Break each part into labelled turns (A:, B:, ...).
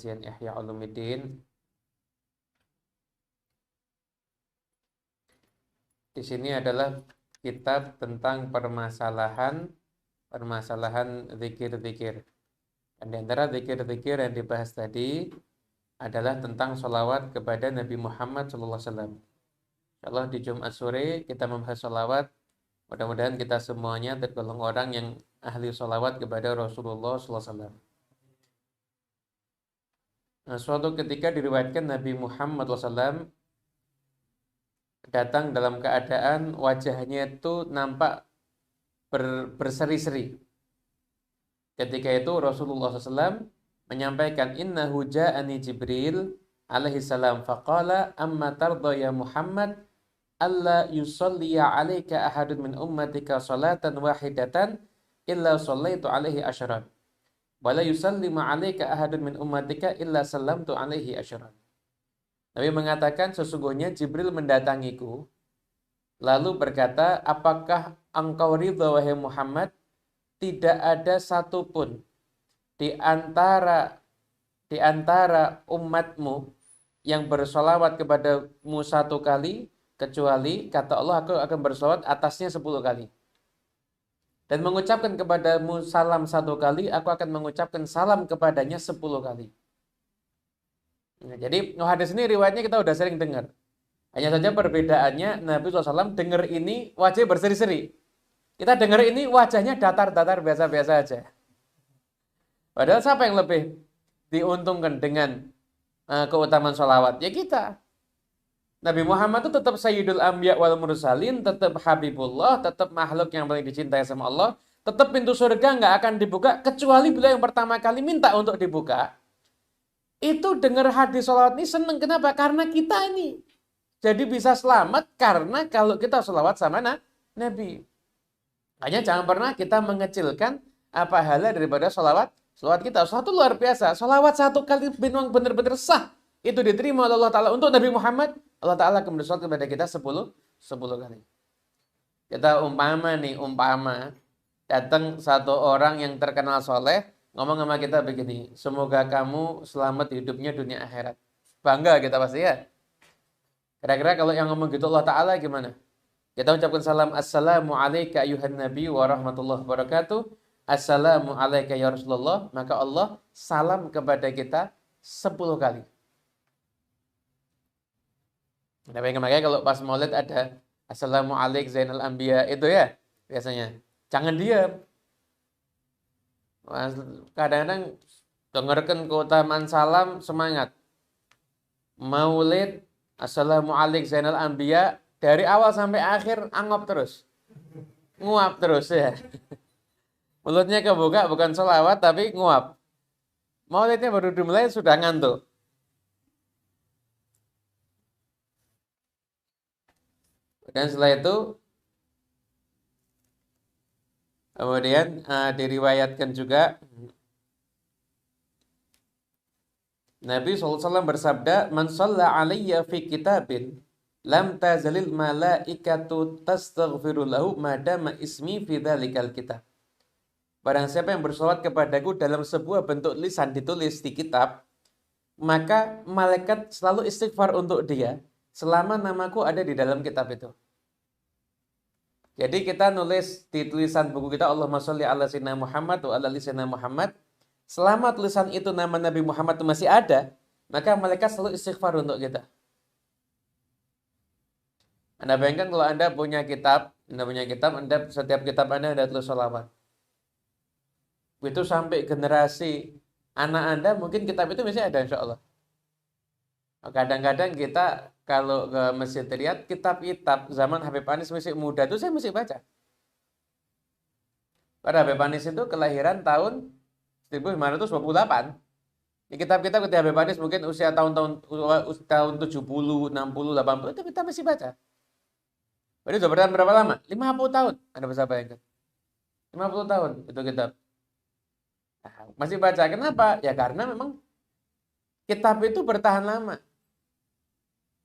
A: kajian Ihya Ulumuddin. Di sini adalah kitab tentang permasalahan zikir-zikir. Dan di antara zikir-zikir yang dibahas tadi adalah tentang sholawat kepada Nabi Muhammad SAW. Insyaallah di Jumat sore kita membahas sholawat. Mudah-mudahan kita semuanya tergolong orang yang ahli sholawat kepada Rasulullah SAW. Nah, suatu ketika diriwayatkan Nabi Muhammad SAW datang dalam keadaan wajahnya itu nampak berseri-seri. Ketika itu Rasulullah SAW menyampaikan, innahu ja'ani Jibril alaihi salam faqala amma tarda ya Muhammad alla yusalliya alaika ahadun min ummatika salatan wahidatan illa sallaitu alaihi asyaran wa la yusallimu alaika ahadun min ummatika illa sallamtu alaihi asyaran. Nabi mengatakan, sesungguhnya Jibril mendatangiku lalu berkata, apakah engkau ridha wahai Muhammad tidak ada satupun di antara umatmu yang bersolawat kepadamu satu kali, kecuali kata Allah aku akan bersolawat atasnya 10 kali. Dan mengucapkan kepadamu salam satu kali, aku akan mengucapkan salam kepadanya 10 kali. Nah, jadi hadis ini riwayatnya kita udah sering dengar. Hanya saja perbedaannya Nabi SAW dengar ini wajah berseri-seri. Kita dengar ini wajahnya datar-datar biasa-biasa aja. Padahal siapa yang lebih diuntungkan dengan keutamaan sholawat? Ya kita. Nabi Muhammad itu tetap Sayyidul Anbiya wal Mursalin, tetap Habibullah, tetap makhluk yang paling dicintai sama Allah. Tetap pintu surga nggak akan dibuka kecuali beliau yang pertama kali minta untuk dibuka. Itu dengar hadis sholawat ini seneng. Kenapa? Karena kita ini jadi bisa selamat karena kalau kita sholawat sama Nabi. Hanya jangan pernah kita mengecilkan apa halnya daripada sholawat kita. Sholawat luar biasa. Sholawat satu kali memang benar-benar sah. Itu diterima oleh Allah Ta'ala untuk Nabi Muhammad. Allah Ta'ala akan bersolawat kepada kita 10 kali. Kita umpama datang satu orang yang terkenal soleh, ngomong sama kita begini, semoga kamu selamat hidupnya dunia akhirat. Bangga kita pasti ya. Kira-kira kalau yang ngomong gitu Allah Ta'ala gimana? Kita ucapkan salam, assalamu alaika ayuhan nabi wa rahmatullahi wabarakatuh. Assalamu alaika ya Rasulullah. Maka Allah salam kepada kita 10 kali. Nah, makanya kalau pas maulid ada assalamu alaik zainal anbiya itu ya biasanya. Jangan diam. Kadang-kadang dengarkan keutamaan salam semangat. Maulid assalamu alaik zainal anbiya dari awal sampai akhir angop terus. Nguap terus ya. Mulutnya kebuka bukan sholawat tapi nguap. Maulidnya baru dimulai sudah ngantuk. Dan setelah itu kemudian diriwayatkan juga Nabi SAW bersabda, man shalla alayya fi kitabin lam tazalil malaikatu tastaghfiru lahu madama ismi fi dzalikal kitab. Barang siapa yang bersolawat kepadaku dalam sebuah bentuk lisan ditulis di kitab, maka malaikat selalu istighfar untuk dia selama namaku ada di dalam kitab itu. Jadi kita nulis di tulisan buku kita Allahumma sholli ala sayyidina Muhammad wa ala ali sayyidina Muhammad. Selama tulisan itu nama Nabi Muhammad itu masih ada, maka malaikat selalu istighfar untuk kita. Anda bayangkan kalau Anda punya kitab, setiap kitab Anda ada tulis sholawat. Itu sampai generasi anak Anda mungkin kitab itu masih ada insya Allah. Kadang-kadang kita kalau ke Masjid Riyadh, kitab-kitab zaman Habib Anis masih muda itu saya masih baca. Pada Habib Anis itu kelahiran tahun 1928. Di kitab-kitab ketika Habib Anis mungkin usia tahun 70, 60, 80 itu kita masih baca. Berarti sudah bertahan berapa lama? 50 tahun. Anda bisa bayangkan. 50 tahun itu kitab. Nah, masih baca. Kenapa? Ya karena memang kitab itu bertahan lama.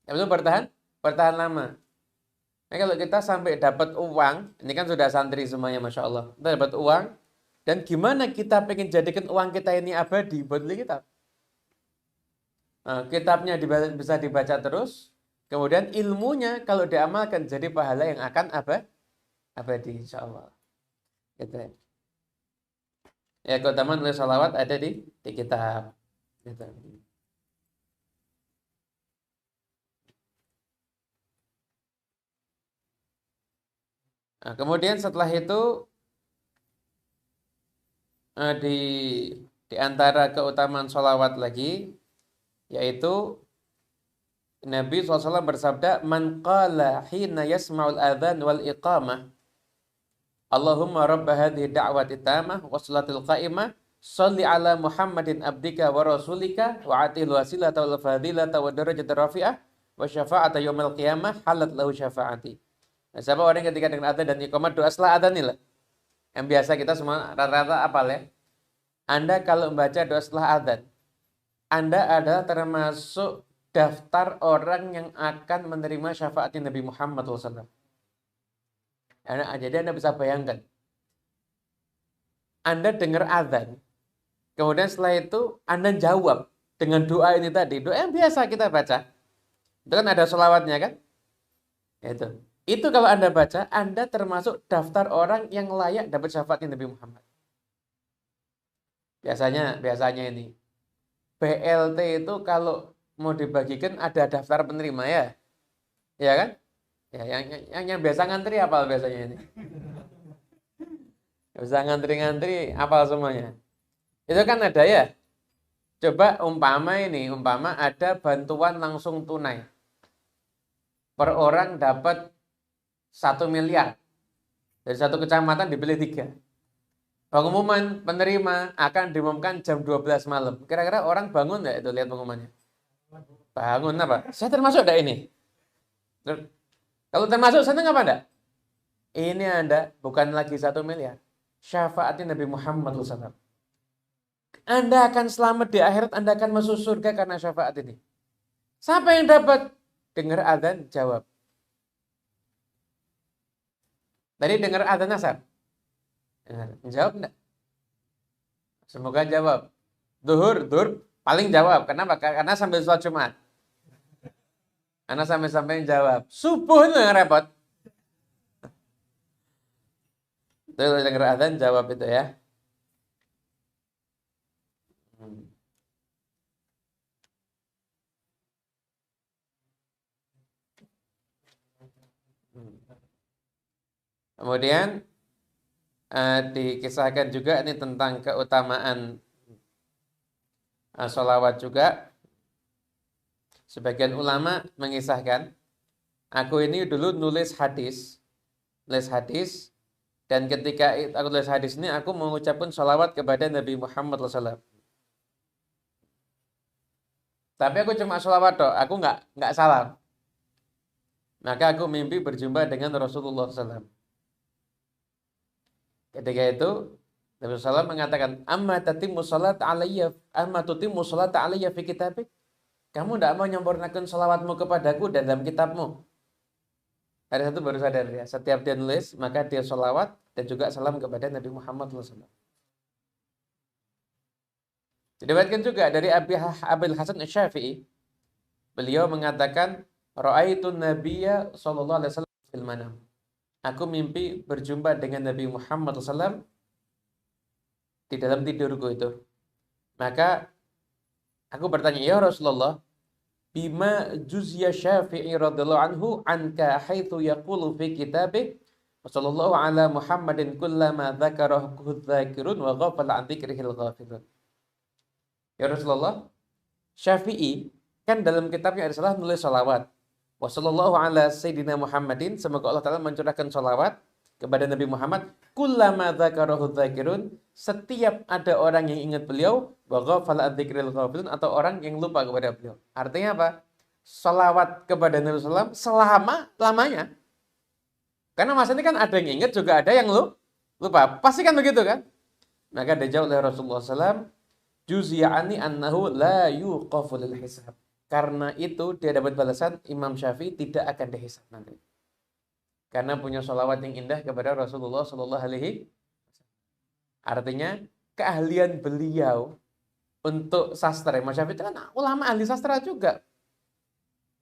A: Ya betul bertahan lama. Nah, kalau kita sampai dapat uang, ini kan sudah santri semuanya Masya Allah. Kita dapat uang, dan gimana kita pengen jadikan uang kita ini abadi buat beli kitab. kitabnya bisa dibaca terus, kemudian ilmunya kalau diamalkan jadi pahala yang akan abadi insya Allah. Gitu ya. Ya keutamaan nulis salawat ada di kitab. Gitu. Nah, kemudian setelah itu di antara keutamaan sholawat lagi yaitu Nabi SAW bersabda, "Man qala hina yasma'ul adhan wal iqamah, Allahumma rabba hadhihi da'wati tamah wa salatil qa'imah, sholli ala Muhammadin abdika wa rasulika wa atil wasilata wal fadilata wa darajata rafi'ah wa syafa'ata yaumil qiyamah halat lahu syafa'ati." Nah, siapa orang yang ketika dengan adzan dan iqamah doa setelah adzan nih lah. Yang biasa kita semua rata-rata apal ya. Anda kalau membaca doa setelah adzan, Anda adalah termasuk daftar orang yang akan menerima syafaatnya Nabi Muhammad SAW. Jadi Anda bisa bayangkan, Anda dengar adzan, kemudian setelah itu Anda jawab dengan doa ini tadi, doa yang biasa kita baca. Itu kan ada sholawatnya kan? Itu kalau Anda baca, Anda termasuk daftar orang yang layak dapat syafaatnya Nabi Muhammad. Biasanya ini BLT itu kalau mau dibagikan ada daftar penerima ya. Ya kan? Ya, yang biasa ngantri apal biasanya ini. Bisa ngantri-ngantri apal semuanya. Itu kan ada ya. Coba umpama ada bantuan langsung tunai. Per orang dapat 1 miliar. Dari satu kecamatan dipilih 3. Pengumuman penerima akan diumumkan jam 12 malam. Kira-kira orang bangun nggak itu lihat pengumumannya? Bangun apa? Saya termasuk enggak ini? Kalau termasuk senang apa enggak? Ini Anda bukan lagi 1 miliar. Syafaatnya Nabi Muhammad SAW. Anda akan selamat di akhirat, Anda akan masuk surga karena syafaat ini. Siapa yang dapat? Dengar adzan, jawab. Tadi dengar adzan asar? Jawab enggak? Semoga jawab. Duhur paling jawab. Kenapa? Karena sambil sholat Jumat. Karena sampai jawab. Subuh itu yang repot. Itu dengar adzan jawab itu ya. Kemudian dikisahkan juga ini tentang keutamaan sholawat juga. Sebagian ulama mengisahkan, aku ini dulu nulis hadis, dan ketika aku tulis hadis ini, aku mengucapkan sholawat kepada Nabi Muhammad SAW. Tapi aku cuma sholawat toh, aku nggak salam. Maka aku mimpi berjumpa dengan Rasulullah SAW. Ketika itu Nabi SAW mengatakan, amma tatimmu salat alayya fi kitabik. Kamu tidak mau menyempurnakan salawatmu kepadaku dalam kitabmu. Hari satu baru sadar ya. Setiap dia nulis, maka dia salawat dan juga salam kepada Nabi Muhammad SAW. Diriwayatkan juga dari Abil Hasan Asy-Syafi'i. Beliau mengatakan, ra'aitu Nabiyya sallallahu alaihi wasallam fil manam. Aku mimpi berjumpa dengan Nabi Muhammad SAW di dalam tidurku itu. Maka aku bertanya, ya Rasulullah, bima juzya Syafi'i radhiyallahu anhu anka haitsu yaqulu fi kitabih wa sallallahu ala Muhammadin kullama dzakarahu dzakirun wa ghafala an dzikrihil ghafilun. Ya Rasulullah, Syafi'i kan dalam kitabnya ada salah nulis salawat. Wa sallallahu ala sayyidina Muhammadin, semoga Allah Ta'ala mencurahkan salawat kepada Nabi Muhammad. Kullama dzakarahu dzakirun, setiap ada orang yang ingat beliau, wa ghafala an dzikril ghafilun, atau orang yang lupa kepada beliau. Artinya apa? Salawat kepada Nabi SAW selama-lamanya. Karena masa ini kan ada yang ingat juga ada yang lupa. Pasti kan begitu kan? Maka dijawab oleh Rasulullah SAW, juziya'ani annahu la yuqafu lil hisab. Karena itu dia dapat balasan Imam Syafi'i tidak akan dihisab nanti. Karena punya sholawat yang indah kepada Rasulullah SAW. Artinya keahlian beliau untuk sastra. Imam Syafi'i itu kan ulama ahli sastra juga.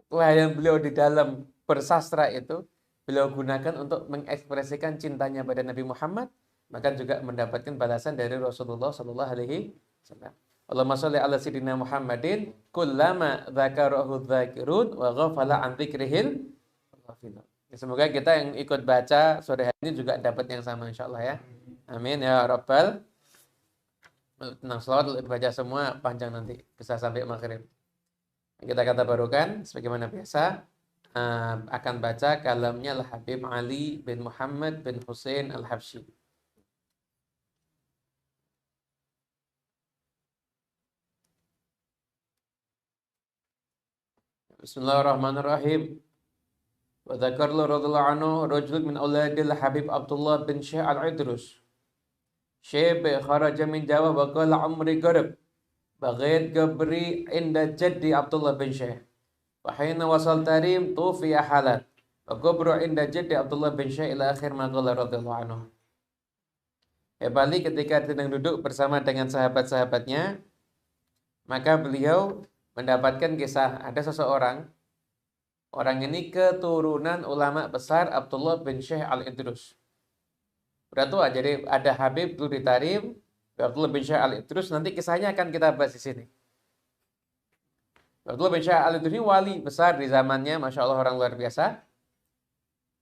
A: Yang beliau di dalam bersastra itu, beliau gunakan untuk mengekspresikan cintanya pada Nabi Muhammad, maka juga mendapatkan balasan dari Rasulullah Sallallahu Alaihi Wasallam. Allahumma sholli ala sayyidina Muhammadin kullama dzakarahu dzakirun wa ghafala an dzikrihil ghafilun. Semoga kita yang ikut baca sore hari ini juga dapat yang sama insyaallah ya. Amin ya rabbal. Tenang, selawat baca semua panjang nanti bisa sampai maghrib. Kita kata barukan sebagaimana biasa akan baca kalamnya Al-Habib Ali bin Muhammad bin Hussein Al-Habsyi. Bismillahirrahmanirrahim. Wa dzakarallahu radhiyallahu anhu rajul min auladil Habib Abdullah bin Syekh Al-Idrus. Syekh kharaja min Jawa wa qala umri qarib. Baghid gabri inda jaddi Abdullah bin Syekh. Wa hina wasal tarim tufiya halat. Wa qabru inda jaddi Abdullah bin Syekh ila akhir ma qala radhiyallahu anhu. Bali ketika sedang duduk bersama dengan sahabat-sahabatnya, maka beliau mendapatkan kisah ada seseorang. Orang ini keturunan ulama besar Abdullah bin Syekh Al-Idrus. Udah tua, jadi ada Habib dulu ditarim, Abdullah bin Syekh Al-Idrus, nanti kisahnya akan kita bahas di sini. Abdullah bin Syekh Al-Idrus ini wali besar di zamannya, Masya Allah orang luar biasa.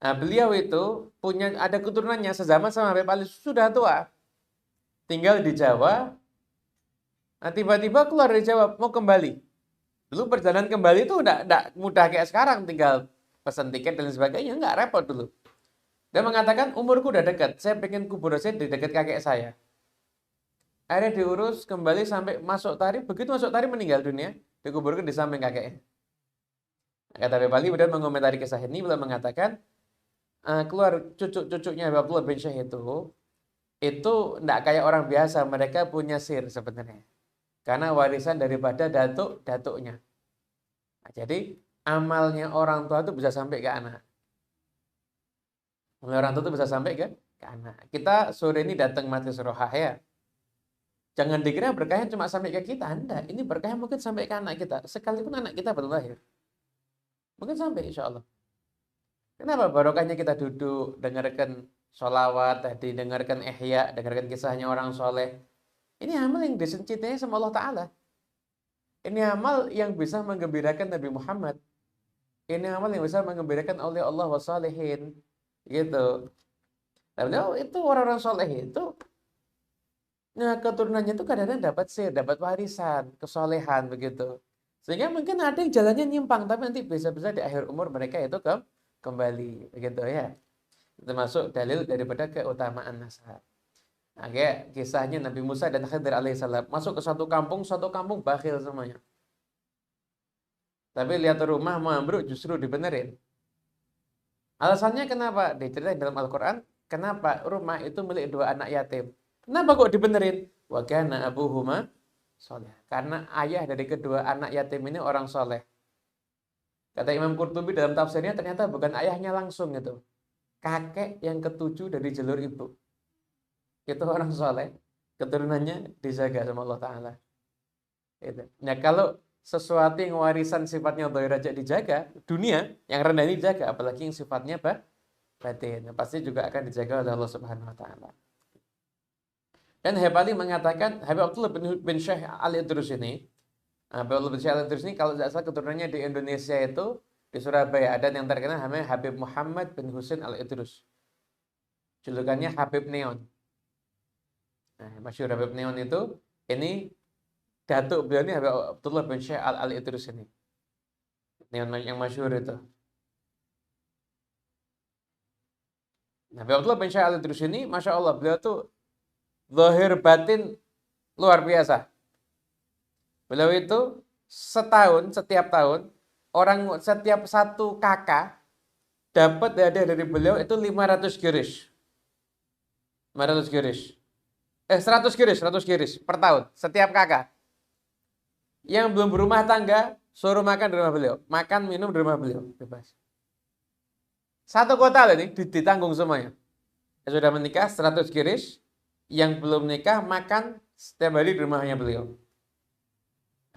A: Nah, beliau itu punya ada keturunannya sezaman sama Habib Ali, sudah tua. Tinggal di Jawa. Nah, tiba-tiba keluar dari Jawa, mau kembali. Dulu perjalanan kembali itu udah mudah kayak sekarang, tinggal pesan tiket dan sebagainya, nggak repot dulu. Dia mengatakan, umurku udah dekat, saya pengen kubur saya di dekat kakek saya. Akhirnya diurus kembali sampai masuk tarikh, begitu masuk tarikh meninggal dunia, dikuburkan di samping kakeknya. Kata Habib Ali, kemudian mengomentari kisah ini, beliau mengatakan, keluar cucu-cucunya Abdullah bin Syekh itu enggak kayak orang biasa, mereka punya sir sebenarnya. Karena warisan daripada datuk-datuknya. Nah, jadi amalnya orang tua itu bisa sampai ke anak. Amalnya orang tua itu bisa sampai ke anak. Kita sore ini datang majelis rohah ya. Jangan dikira berkahnya cuma sampai ke kita. Enggak, ini berkahnya mungkin sampai ke anak kita. Sekalipun anak kita baru lahir. Mungkin sampai insya Allah. Kenapa barokahnya kita duduk, dengarkan sholawat tadi, dengarkan ihya, dengarkan kisahnya orang soleh. Ini amal yang dicintai sama Allah Ta'ala. Ini amal yang bisa menggembirakan Nabi Muhammad. Ini amal yang bisa menggembirakan oleh Allah wa salihin. Gitu. Nah, itu orang-orang soleh itu, nah keturunannya itu kadang-kadang dapat sir, dapat warisan, kesolehan begitu. Sehingga mungkin ada yang jalannya nyimpang, tapi nanti bisa-bisa di akhir umur mereka itu kembali. Begitu ya. Termasuk dalil daripada keutamaan nasab. Nah, kayak kisahnya Nabi Musa dan Khidir alaihissalam masuk ke suatu kampung bakhil semuanya. Tapi lihat rumah mau ambruk justru dibenerin. Alasannya kenapa? Diceritain dalam Al-Quran, kenapa rumah itu milik dua anak yatim. Kenapa kok dibenerin? Wa kana abuhuma soleh. Karena ayah dari kedua anak yatim ini orang soleh. Kata Imam Qurtubi dalam tafsirnya ternyata bukan ayahnya langsung itu. Kakek yang ketujuh dari jalur ibu. Itu orang soleh, keturunannya dijaga sama Allah Ta'ala. Nah, kalau sesuatu yang warisan sifatnya dhahir aja dijaga, dunia yang rendah ini dijaga, apalagi yang sifatnya batin, pasti juga akan dijaga oleh Allah Subhanahu Wa Ta'ala. Dan Habib Ali mengatakan, Habib Abdullah bin Syekh Al-Idrus ini, Habib Abdullah bin Syekh Al-Idrus ini kalau tidak salah keturunannya di Indonesia itu, di Surabaya, ada yang terkenal namanya Habib Muhammad bin Hussein Al-Idrus. Julukannya Habib Neon. Nah, masyhur Habib Neon itu, ini datuk beliau ini Habib Abdullah bin Syekh Al-Idrus ini. Neon yang masyhur itu. Nah, Habib Abdullah bin Syekh Al-Idrus ini, Masya Allah, beliau tuh zahir batin luar biasa. Beliau itu setiap tahun, setiap satu kakak dapat hadiah dari beliau itu 500 girish. 500 girish. 100 girish per tahun, setiap kakak. Yang belum berumah tangga, suruh makan di rumah beliau. Makan, minum di rumah beliau. Bebas. Satu kota loh ini, ditanggung semuanya. Yang sudah menikah, 100 girish. Yang belum nikah, makan setiap hari di rumahnya beliau.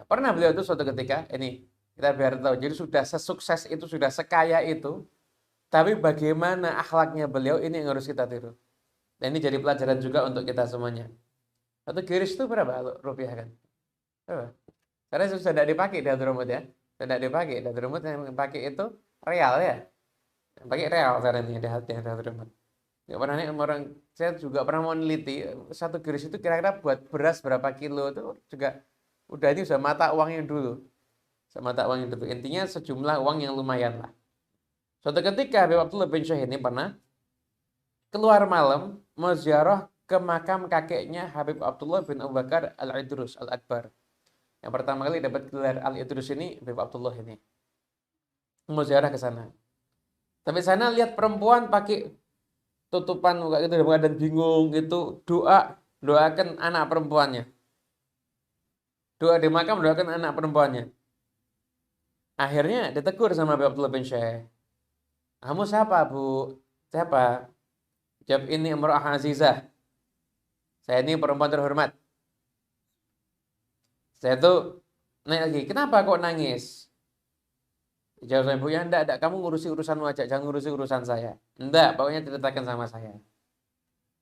A: Pernah beliau itu suatu ketika, ini kita biar tahu, jadi sudah sesukses itu, sudah sekaya itu, tapi bagaimana akhlaknya beliau, ini yang harus kita tiru. Dan ini jadi pelajaran juga untuk kita semuanya. Satu giris itu berapa rupiah kan? Berapa? Karena sudah tidak dipakai di Hadramut ya. Tidak dipakai. Di Hadramut yang dipakai itu real ya. Yang pakai real sekarang ini di Hadramut. Nggak pernah nih orang, saya juga pernah mau neliti, satu giris itu kira-kira buat beras berapa kilo itu juga udah ini sudah mata uangnya dulu. Mata uangnya dulu. Intinya sejumlah uang yang lumayan lah. Suatu ketika Habib Abdullah bin Syekh ini pernah keluar malam mau ziarah ke makam kakeknya Habib Abdullah bin Abu Bakar Al-Idrus Al-Akbar. Yang pertama kali dapat gelar Al-Idrus ini Habib Abdullah ini. Mau ziarah ke sana. Tapi sana lihat perempuan pakai tutupan muka itu dalam keadaan bingung itu doakan anak perempuannya. Doa di makam doakan anak perempuannya. Akhirnya ditegur sama Habib Abdullah bin Syekh. Kamu siapa, Bu? Siapa? Jawab, ini Imra'ah Azizah. Saya ini perempuan terhormat. Saya tuh nanya lagi, kenapa kok nangis? Jawab saya, Bu, ya enggak, kamu ngurusi urusanmu aja, jangan ngurusi urusan saya. Enggak, pokoknya ceritakan sama saya.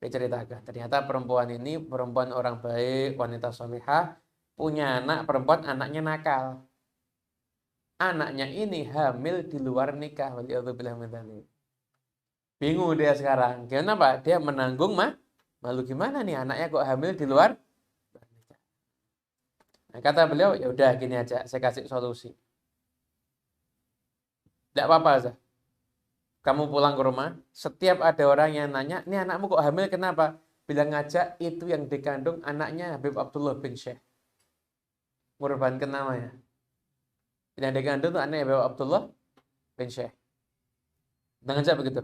A: Dia ceritakan, ternyata perempuan ini perempuan orang baik, wanita solihah, punya anak perempuan, anaknya nakal. Anaknya ini hamil di luar nikah. Waliyadzubillah min dzalik. Bingung dia sekarang. Kenapa? Dia menanggung malu gimana nih anaknya kok hamil di luar nikah. Nah, kata beliau, ya udah gini aja, saya kasih solusi. Tidak apa-apa aja. Kamu pulang ke rumah, setiap ada orang yang nanya, ini anakmu kok hamil kenapa? Bilang aja itu yang dikandung anaknya Habib Abdullah bin Syekh. Mengorbankan namanya. Yang dikandung itu anaknya Habib Abdullah bin Syekh. Dengan aja begitu.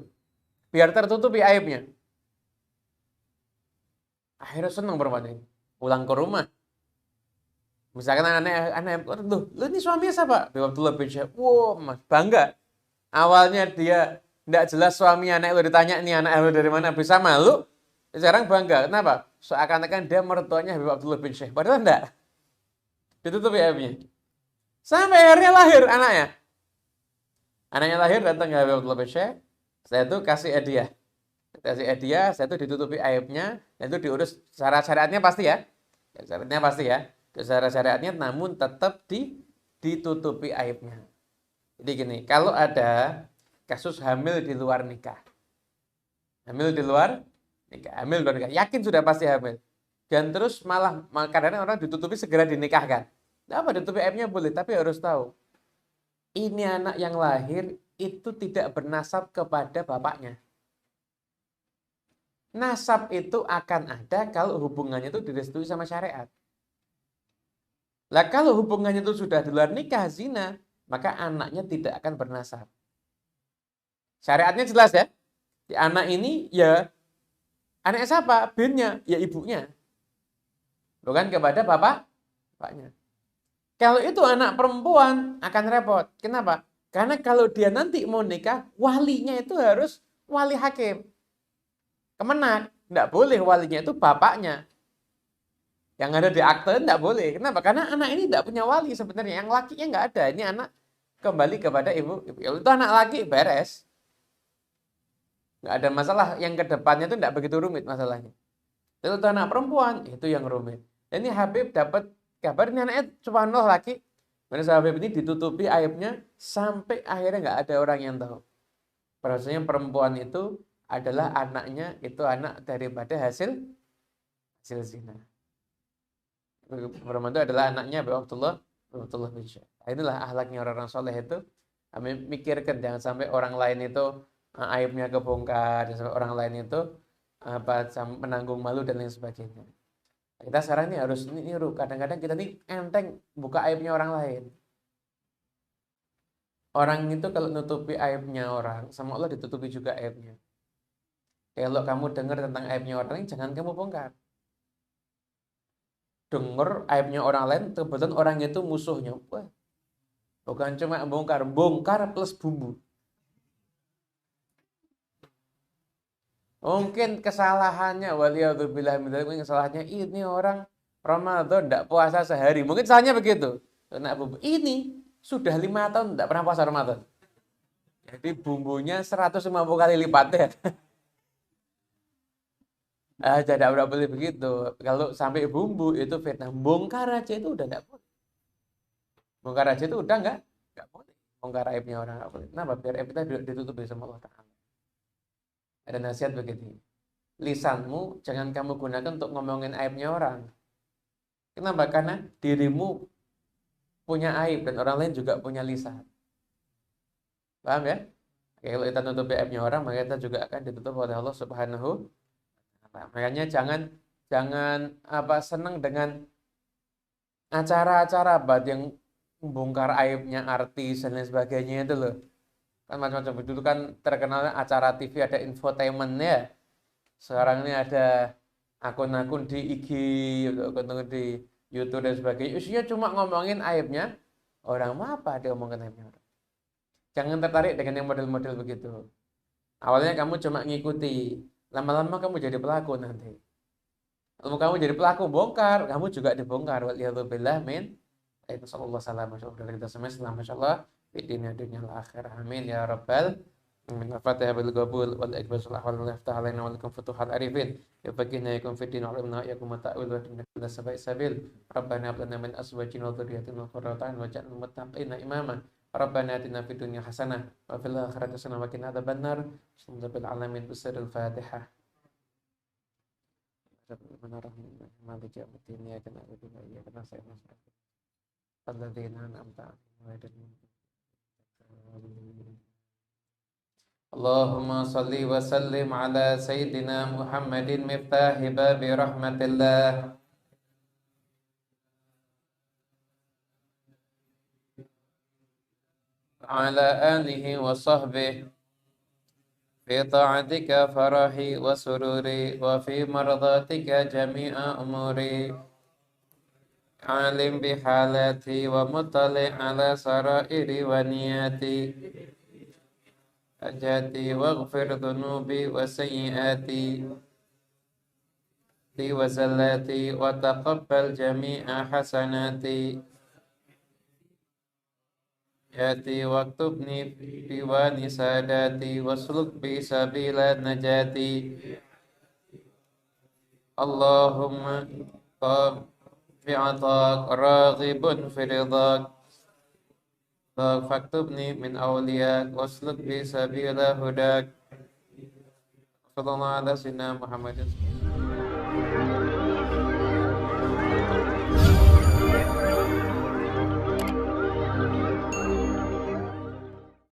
A: Biar tertutupi aibnya. Akhirnya senang perempuan ini. Pulang ke rumah. Misalkan anak lu ini suaminya siapa? Habib Abdullah bin Syekh. Wow, mas, bangga. Awalnya dia tidak jelas suami anak lu, ditanya nih anak lu dari mana, bisa malu. Sekarang bangga. Kenapa? Seakan-akan dia mertuanya Habib Abdullah bin Syekh. Padahal enggak. Ditutupi aibnya. Sampai akhirnya lahir anaknya. Anaknya lahir datang ke Habib Abdullah bin Syekh. Saya tuh kasih hadiah. Saya tuh ditutupi aibnya. Dan itu diurus secara syariatnya pasti ya. Syariatnya pasti ya. Secara syariatnya namun tetap ditutupi aibnya. Jadi gini, kalau ada kasus hamil di luar nikah. Hamil di luar nikah. Yakin sudah pasti hamil. Dan terus malah kadang orang ditutupi segera dinikahkan. Tidak apa, ditutupi aibnya boleh, tapi harus tahu. Ini anak yang lahir itu tidak bernasab kepada bapaknya. Nasab itu akan ada kalau hubungannya itu direstui sama syariat. Lah kalau hubungannya itu sudah di luar nikah, zina, maka anaknya tidak akan bernasab. Syariatnya jelas ya. Si anak ini ya anaknya siapa? Binnya, ya ibunya. Bukan kepada bapaknya. Kalau itu anak perempuan akan repot. Kenapa? Karena kalau dia nanti mau nikah, walinya itu harus wali hakim. Kemenak, tidak boleh walinya itu bapaknya. Yang ada di akte tidak boleh. Kenapa? Karena anak ini tidak punya wali sebenarnya. Yang lakinya nggak ada. Ini anak kembali kepada ibu. Itu anak laki beres. Nggak ada masalah. Yang kedepannya itu tidak begitu rumit masalahnya. Itu anak perempuan, itu yang rumit. Dan ini Habib dapat kabar ini anaknya subhanallah laki. Karena Habib ini ditutupi aibnya sampai akhirnya nggak ada orang yang tahu. Bahwasanya perempuan itu adalah anaknya, itu anak daripada hasil zina. Perempuan itu adalah anaknya Abdullah bin Syekh. Inilah akhlaknya orang-orang soleh itu. Kami mikirkan jangan sampai orang lain itu aibnya kebongkar, jangan sampai orang lain itu menanggung malu dan lain sebagainya. Kita sekarang ini harus niru. Kadang-kadang kita ini enteng buka aibnya orang lain. Orang itu kalau nutupi aibnya orang, sama Allah ditutupi juga aibnya. Kalau kamu dengar tentang aibnya orang, jangan kamu bongkar. Dengar aibnya orang lain, kebetulan orang itu musuhnya. Wah, bukan cuma bongkar plus bumbu. Mungkin kesalahannya, waliyadzubillah min dzalik, kesalahannya ini orang Ramadan tidak puasa sehari. Mungkin salahnya begitu. Nak bumbu ini sudah 5 tahun tidak pernah puasa Ramadan. Jadi bumbunya 150 kali lipatnya. Jadi tidak boleh begitu. Kalau sampai bumbu itu fitnah. Bongkar aja itu udah tidak boleh. Bongkar aja itu udah nggak boleh. Bongkar aibnya orang nggak boleh. Kenapa? Biar aib kita ditutup sama Allah Ta'ala. Ada nasihat begini. Lisanmu jangan kamu gunakan untuk ngomongin aibnya orang. Kenapa? Karena dirimu punya aib dan orang lain juga punya lisan. Paham ya? Kalau kita nutupi aibnya orang, maka kita juga akan ditutup oleh Allah Subhanahu wa Ta'ala. Makanya jangan senang dengan acara-acara yang membongkar aibnya artis dan lain sebagainya itu loh. Kan macam-macam. Dulu kan terkenal acara TV ada infotainment ya. Sekarang ini ada akun-akun di IG, akun-akun di YouTube dan sebagainya. Isinya cuma ngomongin aibnya orang. Mau apa dia ngomongin aibnya orang? Jangan tertarik dengan yang model-model begitu. Awalnya kamu cuma ngikuti, lama-lama kamu jadi pelaku nanti. Kalau kamu jadi pelaku bongkar, kamu juga dibongkar. Waliyadzubillah min. Sallallahu alaihi wasallam. Kita semua selamat masyaallah di dunia akhirah. Amin ya rabbal alamin. Al-Fatihah bil qabul wal iqbal wal iftah alaina wa lakum futuhal arifin. Yafaqihna yakum fid din wa alimna yakum ta'wil wa inna sabil. Rabbana hab lana min azwajina wa dhurriyyatina qurrata a'yun waj'alna lil muttaqina imama. Rabbana atina fid dunya hasanah wa fil akhirati hasanah wa qina adzabannar. Alhamdulillahil alamin bisirril Fatihah. Bismillahirrahmanirrahim. Maliki yaumiddin. Iyyaka na'budu wa iyyaka nasta'in. الذين أنعمت عليهم اللهم صل وسلم على سيدنا محمد مفتاح باب رحمة الله وعلى آله وصحبه في طاعتك فرحي وسروري وفي مرضاتك جميع أموري عالم بحالاتي ومطلع على سرائر ونياتي أجاتي واغفر ذنوبي وسيئاتي وزلاتي وتقبل جميع حسناتي ياتي واكتبني في ديوان ساداتي واسلك بي سبيل نجاتي اللهم في عطاك راغب في رضاك فاكتبني من أولياك واسلك بي سبيل هداك صلى الله على سيدنا محمد